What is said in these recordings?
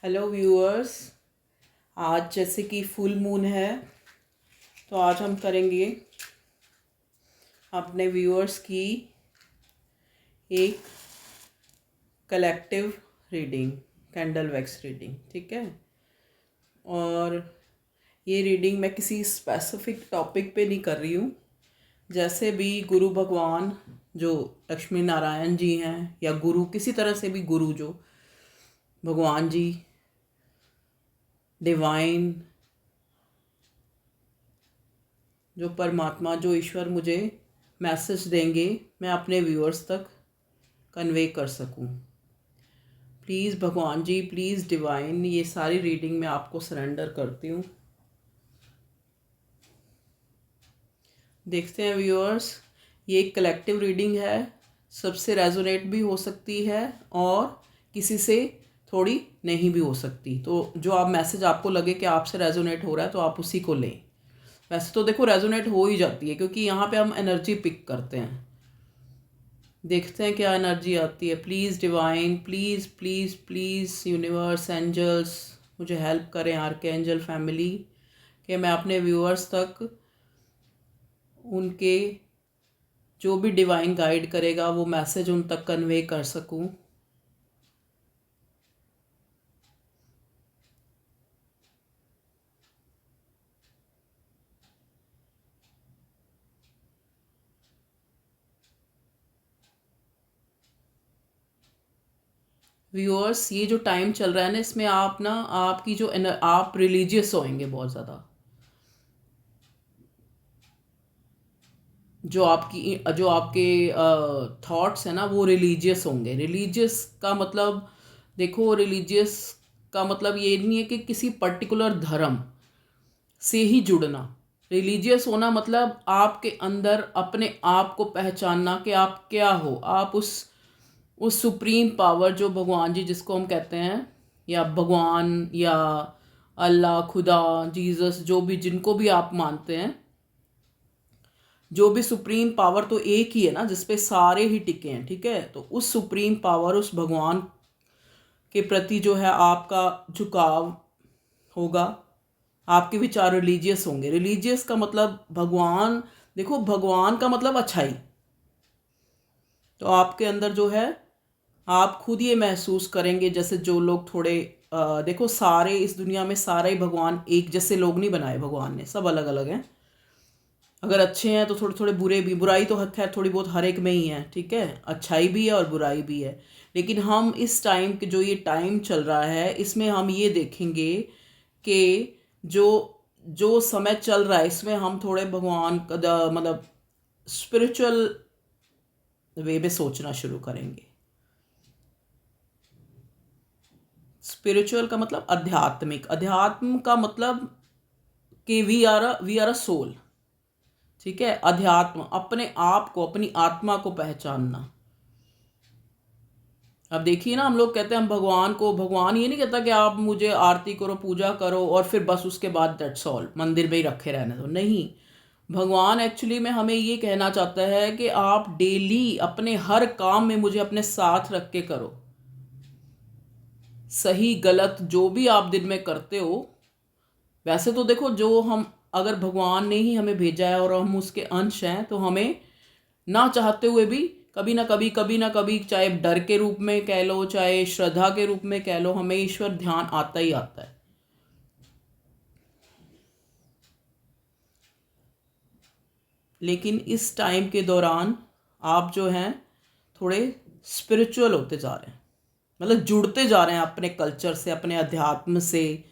Hello viewers. आज जैसे कि फुल मून है तो आज हम करेंगे अपने व्यूअर्स की एक collective reading, candle wax reading. ठीक है। और ये रीडिंग मैं किसी स्पेसिफिक टॉपिक पे नहीं कर रही हूँ। जैसे भी गुरु भगवान जो लक्ष्मी नारायण जी हैं या गुरु किसी तरह से भी गुरु जो भगवान जी डिवाइन जो परमात्मा जो ईश्वर मुझे मैसेज देंगे मैं अपने व्यूअर्स तक कन्वे कर सकूं। प्लीज़ भगवान जी, प्लीज़ डिवाइन, ये सारी रीडिंग मैं आपको सरेंडर करती हूँ। देखते हैं व्यूअर्स, ये एक कलेक्टिव रीडिंग है, सबसे रेजोनेट भी हो सकती है और किसी से थोड़ी नहीं भी हो सकती। तो जो आप मैसेज आपको लगे कि आपसे रेजोनेट हो रहा है तो आप उसी को लें। वैसे तो देखो रेजोनेट हो ही जाती है क्योंकि यहाँ पे हम एनर्जी पिक करते हैं। देखते हैं क्या एनर्जी आती है। Please divine, please please please universe, angels मुझे हेल्प करें, आर्के एंजल फैमिली, कि मैं अपने व्यूअर्स तक उनके जो भी डिवाइन गाइड करेगा वो मैसेज उन तक कन्वे कर सकूं। व्यूअर्स, ये जो टाइम चल रहा है ना, इसमें आप ना आपकी जो आप रिलीजियस होएंगे बहुत ज़्यादा। जो आपके थॉट्स हैं ना वो रिलीजियस होंगे। रिलीजियस का मतलब, देखो रिलीजियस का मतलब ये नहीं है कि किसी पर्टिकुलर धर्म से ही जुड़ना। रिलीजियस होना मतलब आपके अंदर अपने आप को पहचानना कि आप क्या हो। आप उस सुप्रीम पावर जो भगवान जी जिसको हम कहते हैं, या भगवान या अल्लाह, खुदा, जीसस, जो भी जिनको भी आप मानते हैं, जो भी सुप्रीम पावर तो एक ही है ना जिसपे सारे ही टिके हैं। ठीक है। तो उस सुप्रीम पावर, उस भगवान के प्रति जो है आपका झुकाव होगा। आपके विचार रिलीजियस होंगे। रिलीजियस का मतलब भगवान, देखो भगवान का मतलब अच्छाई। तो आपके अंदर जो है आप खुद ये महसूस करेंगे, जैसे जो लोग थोड़े देखो सारे इस दुनिया में सारे ही भगवान एक जैसे लोग नहीं बनाए भगवान ने, सब अलग अलग हैं। अगर अच्छे हैं तो थोड़े थोड़े बुरे भी, बुराई तो खैर थोड़ी बहुत हर एक में ही है। ठीक है। अच्छाई भी है और बुराई भी है। लेकिन हम इस टाइम के जो ये टाइम चल रहा है इसमें हम ये देखेंगे कि जो जो समय चल रहा है इसमें हम थोड़े भगवान का मतलब स्पिरिचुअल वे में सोचना शुरू करेंगे। स्पिरिचुअल का मतलब आध्यात्मिक, अध्यात्म का मतलब कि वी आर अ सोल। ठीक है। अध्यात्म, अपने आप को, अपनी आत्मा को पहचानना। अब देखिए ना, हम लोग कहते हैं हम भगवान को, भगवान ये नहीं कहता कि आप मुझे आरती करो, पूजा करो और फिर बस उसके बाद दैट्स ऑल, मंदिर में ही रखे रहने दो। नहीं, भगवान एक्चुअली में हमें ये कहना चाहता है कि आप डेली अपने हर काम में मुझे अपने साथ रख के करो। सही गलत जो भी आप दिन में करते हो, वैसे तो देखो जो हम, अगर भगवान ने ही हमें भेजा है और हम उसके अंश हैं तो हमें ना चाहते हुए भी कभी ना कभी, चाहे डर के रूप में कह लो चाहे श्रद्धा के रूप में कह लो, हमें ईश्वर ध्यान आता ही आता है। लेकिन इस टाइम के दौरान आप जो हैं थोड़े स्पिरिचुअल होते जा रहे हैं, मतलब जुड़ते जा रहे हैं अपने कल्चर से, अपने अध्यात्म से,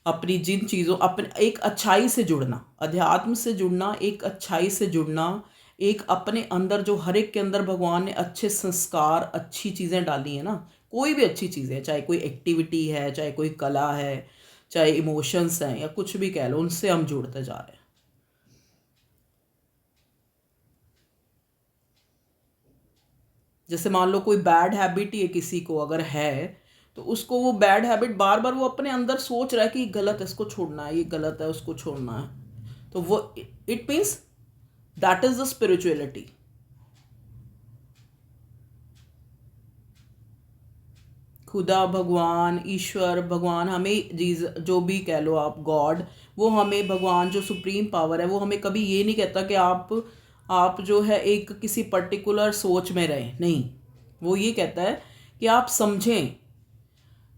अपनी जिन चीज़ों, अपने एक अच्छाई से जुड़ना, अध्यात्म से जुड़ना, एक अच्छाई से जुड़ना, एक अपने अंदर जो हर एक के अंदर भगवान ने अच्छे संस्कार, अच्छी चीज़ें डाली हैं ना, कोई भी अच्छी चीज़ है, चाहे कोई एक्टिविटी है, चाहे कोई कला है, चाहे इमोशंस हैं या कुछ भी कह लो, उनसे हम जुड़ते जा रहे हैं। जैसे मान लो कोई बैड हैबिट ही है किसी को अगर है, तो उसको वो बैड हैबिट बार बार वो अपने अंदर सोच रहा है कि ये गलत है, इसको छोड़ना है, ये गलत है, उसको छोड़ना है। तो वो, it means that is the spirituality. खुदा, भगवान, ईश्वर, भगवान हमें जीज जो भी कह लो आप, गॉड, वो हमें, भगवान जो सुप्रीम पावर है वो हमें कभी ये नहीं कहता कि आप जो है एक किसी पर्टिकुलर सोच में रहें, नहीं। वो ये कहता है कि आप समझें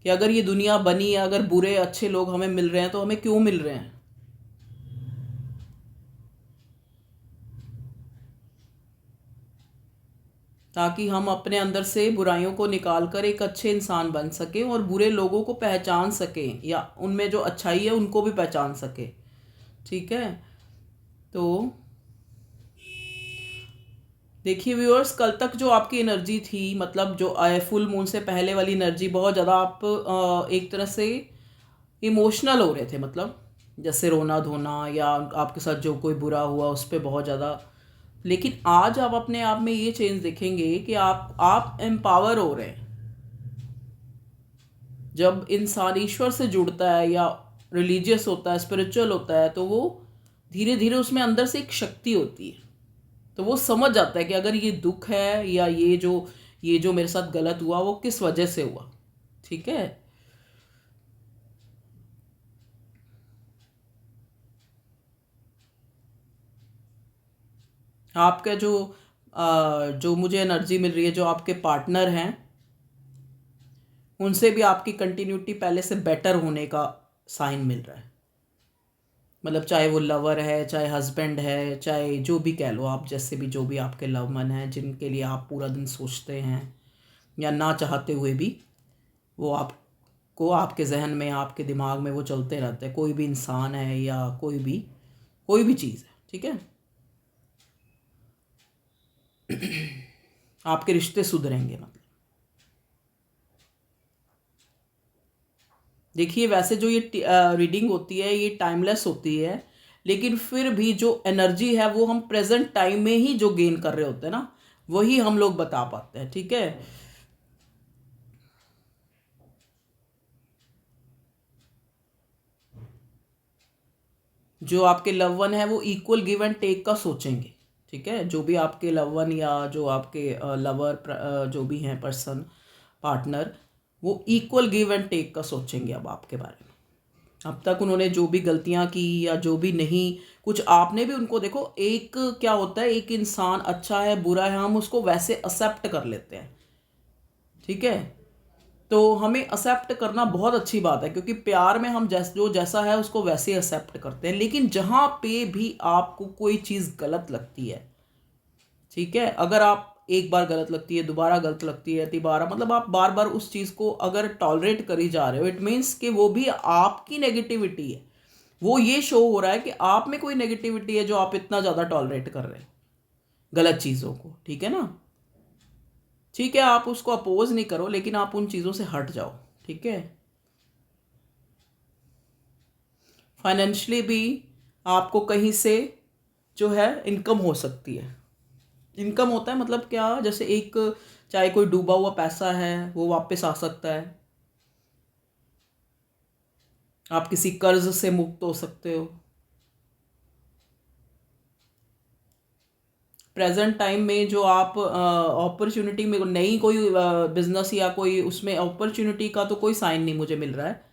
कि अगर ये दुनिया बनी है, अगर बुरे अच्छे लोग हमें मिल रहे हैं तो हमें क्यों मिल रहे हैं। ताकि हम अपने अंदर से बुराइयों को निकाल कर एक अच्छे इंसान बन सकें और बुरे लोगों को पहचान सकें, या उनमें जो अच्छाई है उनको भी पहचान सकें। ठीक है। तो देखिए व्यूअर्स, कल तक जो आपकी एनर्जी थी, मतलब जो फुल मून से पहले वाली एनर्जी, बहुत ज़्यादा आप एक तरह से इमोशनल हो रहे थे, मतलब जैसे रोना धोना या आपके साथ जो कोई बुरा हुआ उस पर बहुत ज़्यादा। लेकिन आज आप अपने आप में ये चेंज देखेंगे कि आप एम्पावर हो रहे हैं। जब इंसान ईश्वर से जुड़ता है या रिलीजियस होता है, स्पिरिचुअल होता है, तो वो धीरे धीरे उसमें अंदर से एक शक्ति होती है। तो वो समझ जाता है कि अगर ये दुख है या ये जो मेरे साथ गलत हुआ वो किस वजह से हुआ। ठीक है। आपका जो मुझे एनर्जी मिल रही है, जो आपके पार्टनर हैं उनसे भी आपकी कंटिन्यूटी पहले से बेटर होने का साइन मिल रहा है। मतलब चाहे वो लवर है, चाहे हस्बैंड है, चाहे जो भी कह लो आप, जैसे भी जो भी आपके लव मन है, जिनके लिए आप पूरा दिन सोचते हैं या ना चाहते हुए भी, वो आपको आपके जहन में, आपके दिमाग में वो चलते रहते हैं। कोई भी इंसान है या कोई भी चीज़ है। ठीक है। आपके रिश्ते सुधरेंगे। मतलब देखिए, वैसे जो ये रीडिंग होती है ये टाइमलेस होती है, लेकिन फिर भी जो एनर्जी है वो हम प्रेजेंट टाइम में ही जो गेन कर रहे होते हैं ना, वही हम लोग बता पाते हैं। ठीक है। जो आपके लव वन है वो इक्वल गिव एंड टेक का सोचेंगे। ठीक है। जो भी आपके लव वन या जो आपके लवर जो भी हैं पर्सन, पार्टनर, वो इक्वल गिव एंड टेक का सोचेंगे अब आपके बारे में। अब तक उन्होंने जो भी गलतियां की या जो भी नहीं, कुछ आपने भी उनको, देखो एक क्या होता है, एक इंसान अच्छा है बुरा है हम उसको वैसे एक्सेप्ट कर लेते हैं। ठीक है। तो हमें एक्सेप्ट करना बहुत अच्छी बात है, क्योंकि प्यार में हम जैसा है उसको वैसे एक्सेप्ट करते हैं। लेकिन जहाँ पे भी आपको कोई चीज़ गलत लगती है, ठीक है, अगर आप एक बार गलत लगती है, दोबारा गलत लगती है, तिबारा, मतलब आप बार बार उस चीज़ को अगर टॉलरेट करी जा रहे हो, इट मीन्स कि वो भी आपकी नेगेटिविटी है। वो ये शो हो रहा है कि आप में कोई नेगेटिविटी है जो आप इतना ज़्यादा टॉलरेट कर रहे हैं गलत चीज़ों को। ठीक है ना। ठीक है, आप उसको अपोज नहीं करो, लेकिन आप उन चीज़ों से हट जाओ। ठीक है। फाइनेंशियली भी आपको कहीं से जो है इनकम हो सकती है। इनकम होता है मतलब क्या, जैसे एक, चाहे कोई डूबा हुआ पैसा है वो वापस आ सकता है, आप किसी कर्ज से मुक्त हो सकते हो। प्रेजेंट टाइम में जो आप अपॉर्चुनिटी में, नई कोई बिजनेस या कोई उसमें अपॉर्चुनिटी का तो कोई साइन नहीं मुझे मिल रहा है।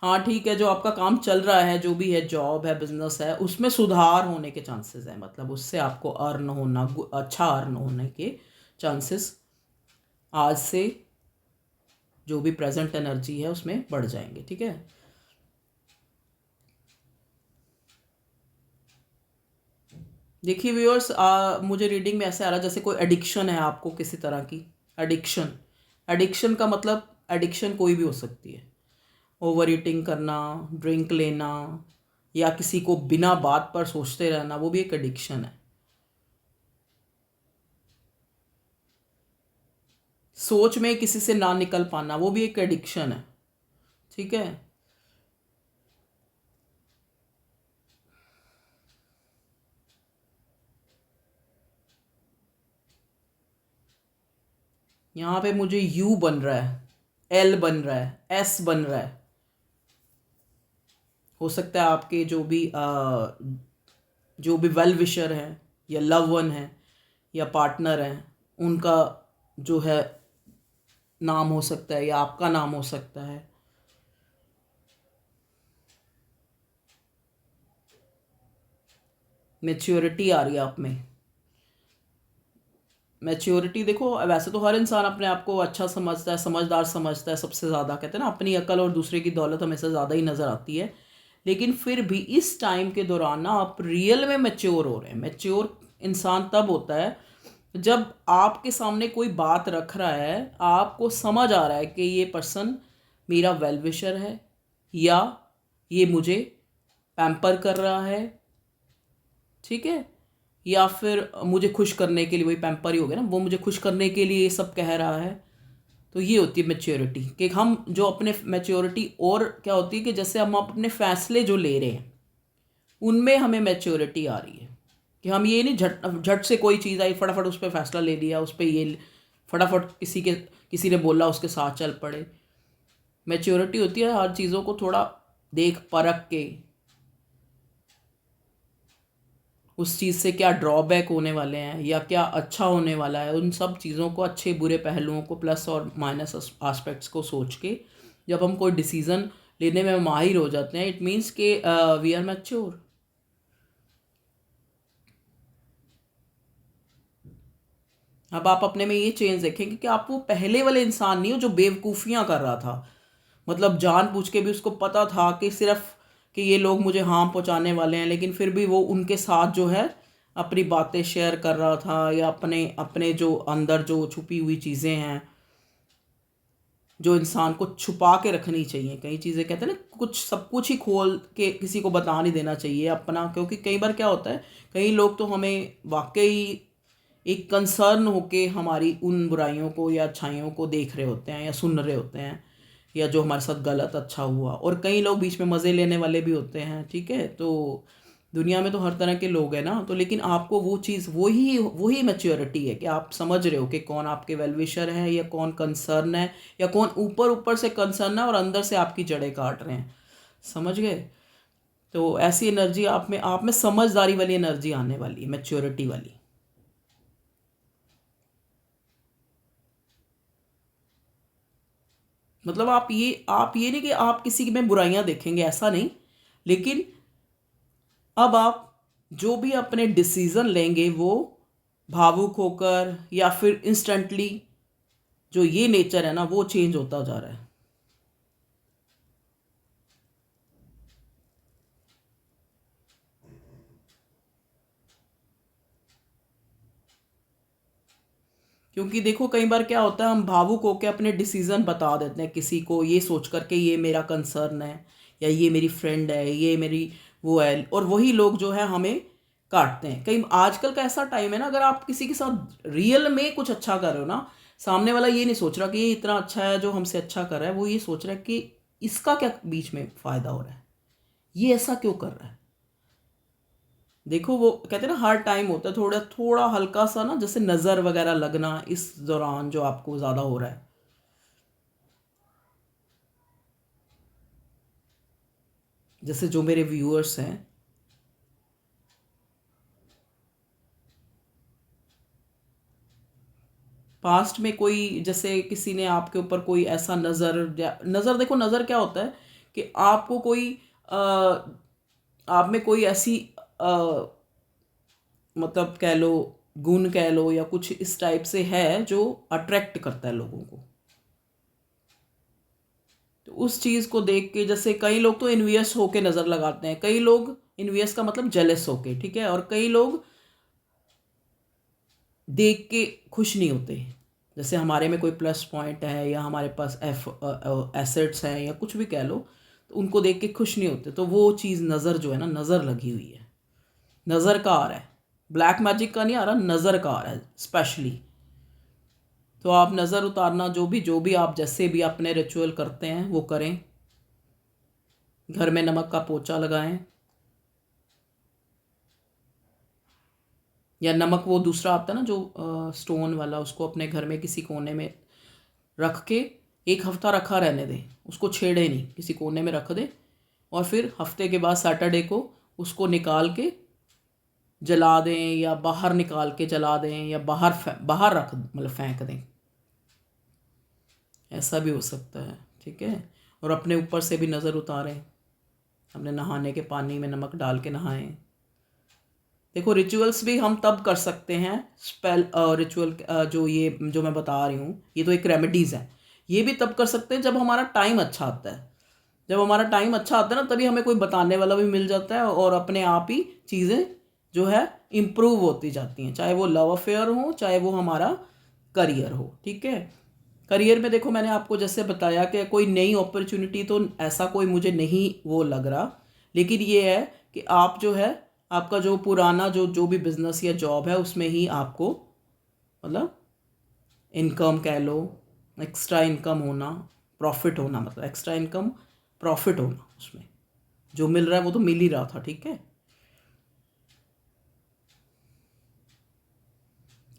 हाँ ठीक है, जो आपका काम चल रहा है, जो भी है, जॉब है, बिजनेस है, उसमें सुधार होने के चांसेस हैं। मतलब उससे आपको अर्न होना, अच्छा अर्न होने के चांसेस आज से जो भी प्रेजेंट एनर्जी है उसमें बढ़ जाएंगे। ठीक है। देखिए व्यूअर्स, मुझे रीडिंग में ऐसे आ रहा है जैसे कोई एडिक्शन है आपको किसी तरह की। एडिक्शन, एडिक्शन का मतलब, एडिक्शन कोई भी हो सकती है। ओवर ईटिंग करना, ड्रिंक लेना, या किसी को बिना बात पर सोचते रहना, वो भी एक एडिक्शन है। सोच में किसी से ना निकल पाना, वो भी एक एडिक्शन है। ठीक है। यहाँ पे मुझे यू बन रहा है, एल बन रहा है, एस बन रहा है। हो सकता है आपके जो भी वेल विशर हैं या लव वन है या पार्टनर हैं, उनका जो है नाम हो सकता है या आपका नाम हो सकता है। मैच्योरिटी आ रही है आप में। मैच्योरिटी देखो, वैसे तो हर इंसान अपने आप को अच्छा समझता है, समझदार समझता है, सबसे ज़्यादा कहते हैं ना, अपनी अकल और दूसरे की दौलत हमेशा ज़्यादा ही नज़र आती है। लेकिन फिर भी इस टाइम के दौरान ना आप रियल में मैच्योर हो रहे हैं। मैच्योर इंसान तब होता है जब आपके सामने कोई बात रख रहा है, आपको समझ आ रहा है कि ये पर्सन मेरा वेल विशर है, या ये मुझे पैम्पर कर रहा है, ठीक है, या फिर मुझे खुश करने के लिए, वही पैम्पर ही हो गया ना, वो मुझे खुश करने के लिए ये सब कह रहा है। तो ये होती है मैच्योरिटी, कि हम जो अपने मैच्योरिटी, और क्या होती है कि जैसे हम अपने फैसले जो ले रहे हैं उनमें हमें मैच्योरिटी आ रही है, कि हम ये नहीं झट झट से कोई चीज़ आई फटाफट उस पर फैसला ले लिया, उस पर ये फटाफट किसी ने बोला उसके साथ चल पड़े। मैच्योरिटी होती है हर चीज़ों को थोड़ा देख परख के, उस चीज़ से क्या ड्रॉबैक होने वाले हैं या क्या अच्छा होने वाला है, उन सब चीज़ों को, अच्छे बुरे पहलुओं को, प्लस और माइनस एस्पेक्ट्स को सोच के जब हम कोई डिसीज़न लेने में माहिर हो जाते हैं, इट मीन्स के वी आर मैच्योर। अब आप अपने में ये चेंज देखेंगे कि आप वो पहले वाले इंसान नहीं हो जो बेवकूफ़ियाँ कर रहा था, मतलब जानबूझ के भी उसको पता था कि सिर्फ कि ये लोग मुझे हार्म पहुंचाने वाले हैं, लेकिन फिर भी वो उनके साथ जो है अपनी बातें शेयर कर रहा था, या अपने अपने जो अंदर जो छुपी हुई चीज़ें हैं, जो इंसान को छुपा के रखनी चाहिए। कई चीज़ें कहते हैं ना, कुछ सब कुछ ही खोल के किसी को बता नहीं देना चाहिए अपना, क्योंकि कई बार क्या होता है, कई लोग तो हमें वाकई एक कंसर्न होके हमारी उन बुराइयों को या अच्छाइयों को देख रहे होते हैं या सुन रहे होते हैं, या जो हमारे साथ गलत अच्छा हुआ, और कई लोग बीच में मज़े लेने वाले भी होते हैं, ठीक है। तो दुनिया में तो हर तरह के लोग हैं ना, तो लेकिन आपको वो चीज़, वही वही मैच्योरिटी है कि आप समझ रहे हो कि कौन आपके वेलविशर है या कौन कंसर्न है, या कौन ऊपर ऊपर से कंसर्न है और अंदर से आपकी जड़ें काट रहे हैं। समझ गए? तो ऐसी एनर्जी आप में समझदारी वाली एनर्जी आने वाली है, मैच्योरिटी वाली। मतलब आप ये नहीं कि आप किसी में बुराइयां देखेंगे, ऐसा नहीं, लेकिन अब आप जो भी अपने डिसीजन लेंगे वो भावुक होकर या फिर इंस्टेंटली, जो ये नेचर है ना वो चेंज होता जा रहा है। क्योंकि देखो कई बार क्या होता है, हम भावुक होकर अपने डिसीजन बता देते हैं किसी को, ये सोच करके ये मेरा कंसर्न है, या ये मेरी फ्रेंड है, ये मेरी वो है, और वही लोग जो है हमें काटते हैं। कई आजकल का ऐसा टाइम है ना, अगर आप किसी के साथ रियल में कुछ अच्छा कर रहे हो ना, सामने वाला ये नहीं सोच रहा कि ये इतना अच्छा है जो हमसे अच्छा कर रहा है, वो ये सोच रहा है कि इसका क्या बीच में फ़ायदा हो रहा है, ये ऐसा क्यों कर रहा है। देखो वो कहते हैं ना, हर टाइम होता है थोड़ा थोड़ा हल्का सा ना, जैसे नज़र वगैरह लगना इस दौरान जो आपको ज़्यादा हो रहा है। जैसे जो मेरे व्यूअर्स हैं, पास्ट में कोई, जैसे किसी ने आपके ऊपर कोई ऐसा नज़र देखो, नज़र क्या होता है कि आपको कोई आप में कोई ऐसी अ, मतलब कह लो, गुण कह लो, या कुछ इस टाइप से है जो अट्रैक्ट करता है लोगों को। तो उस चीज़ को देख के, जैसे कई लोग तो इन्वियस होके नज़र लगाते हैं, कई लोग इन्वियस का मतलब जेलस होके, ठीक है, और कई लोग देख के खुश नहीं होते। जैसे हमारे में कोई प्लस पॉइंट है या हमारे पास एसेट्स हैं या कुछ भी कह लो, तो उनको देख के खुश नहीं होते। तो वो चीज़ नज़र जो है ना, नज़र लगी हुई है, नज़र का आ रहा है, ब्लैक मैजिक का नहीं आ रहा, नज़र का आ रहा है स्पेशली। तो आप नज़र उतारना, जो भी आप जैसे भी अपने रिचुअल करते हैं वो करें। घर में नमक का पोचा लगाएं, या नमक वो दूसरा आता है ना जो स्टोन वाला, उसको अपने घर में किसी कोने में रख के 1 हफ्ता रखा रहने दें, उसको छेड़े नहीं, किसी कोने में रख दें, और फिर हफ्ते के बाद सैटरडे को उसको निकाल के जला दें, या बाहर निकाल के जला दें, या बाहर रख मतलब फेंक दें। ऐसा भी हो सकता है, ठीक है। और अपने ऊपर से भी नज़र उतारें, अपने नहाने के पानी में नमक डाल के नहाएं। देखो रिचुअल्स भी हम तब कर सकते हैं, स्पेल रिचुअल जो ये जो मैं बता रही हूँ ये तो एक रेमेडीज़ है, ये भी तब कर सकते हैं जब हमारा टाइम अच्छा आता है। जब हमारा टाइम अच्छा आता है ना, तभी हमें कोई बताने वाला भी मिल जाता है और अपने आप ही चीज़ें जो है इम्प्रूव होती जाती हैं, चाहे वो लव अफेयर हो चाहे वो हमारा करियर हो, ठीक है। करियर में देखो मैंने आपको जैसे बताया कि कोई नई अपॉर्चुनिटी तो ऐसा कोई मुझे नहीं वो लग रहा, लेकिन ये है कि आप जो है आपका जो पुराना जो जो भी बिजनेस या जॉब है उसमें ही आपको मतलब इनकम कह लो, एक्स्ट्रा इनकम होना, प्रॉफिट होना, मतलब एक्स्ट्रा इनकम प्रॉफिट होना, उसमें जो मिल रहा है वो तो मिल ही रहा था, ठीक है।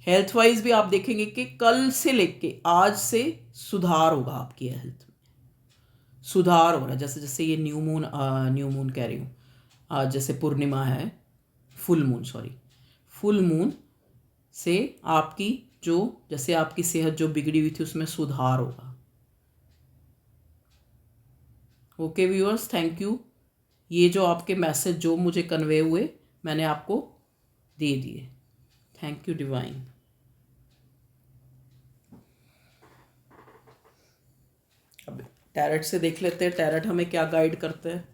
हेल्थ वाइज भी आप देखेंगे कि कल से लेके आज से सुधार होगा आपकी हेल्थ में, सुधार हो रहा है। जैसे जैसे ये न्यू मून कह रही हूँ, आज जैसे पूर्णिमा है, full moon sorry, full moon से आपकी जो जैसे आपकी सेहत जो बिगड़ी हुई थी उसमें सुधार होगा। Okay viewers, thank you. ये जो आपके मैसेज जो मुझे कन्वे हुए मैंने आपको दे दिए। Thank you divine. अब टैरेट से देख लेते हैं टैरेट हमें क्या गाइड करते हैं।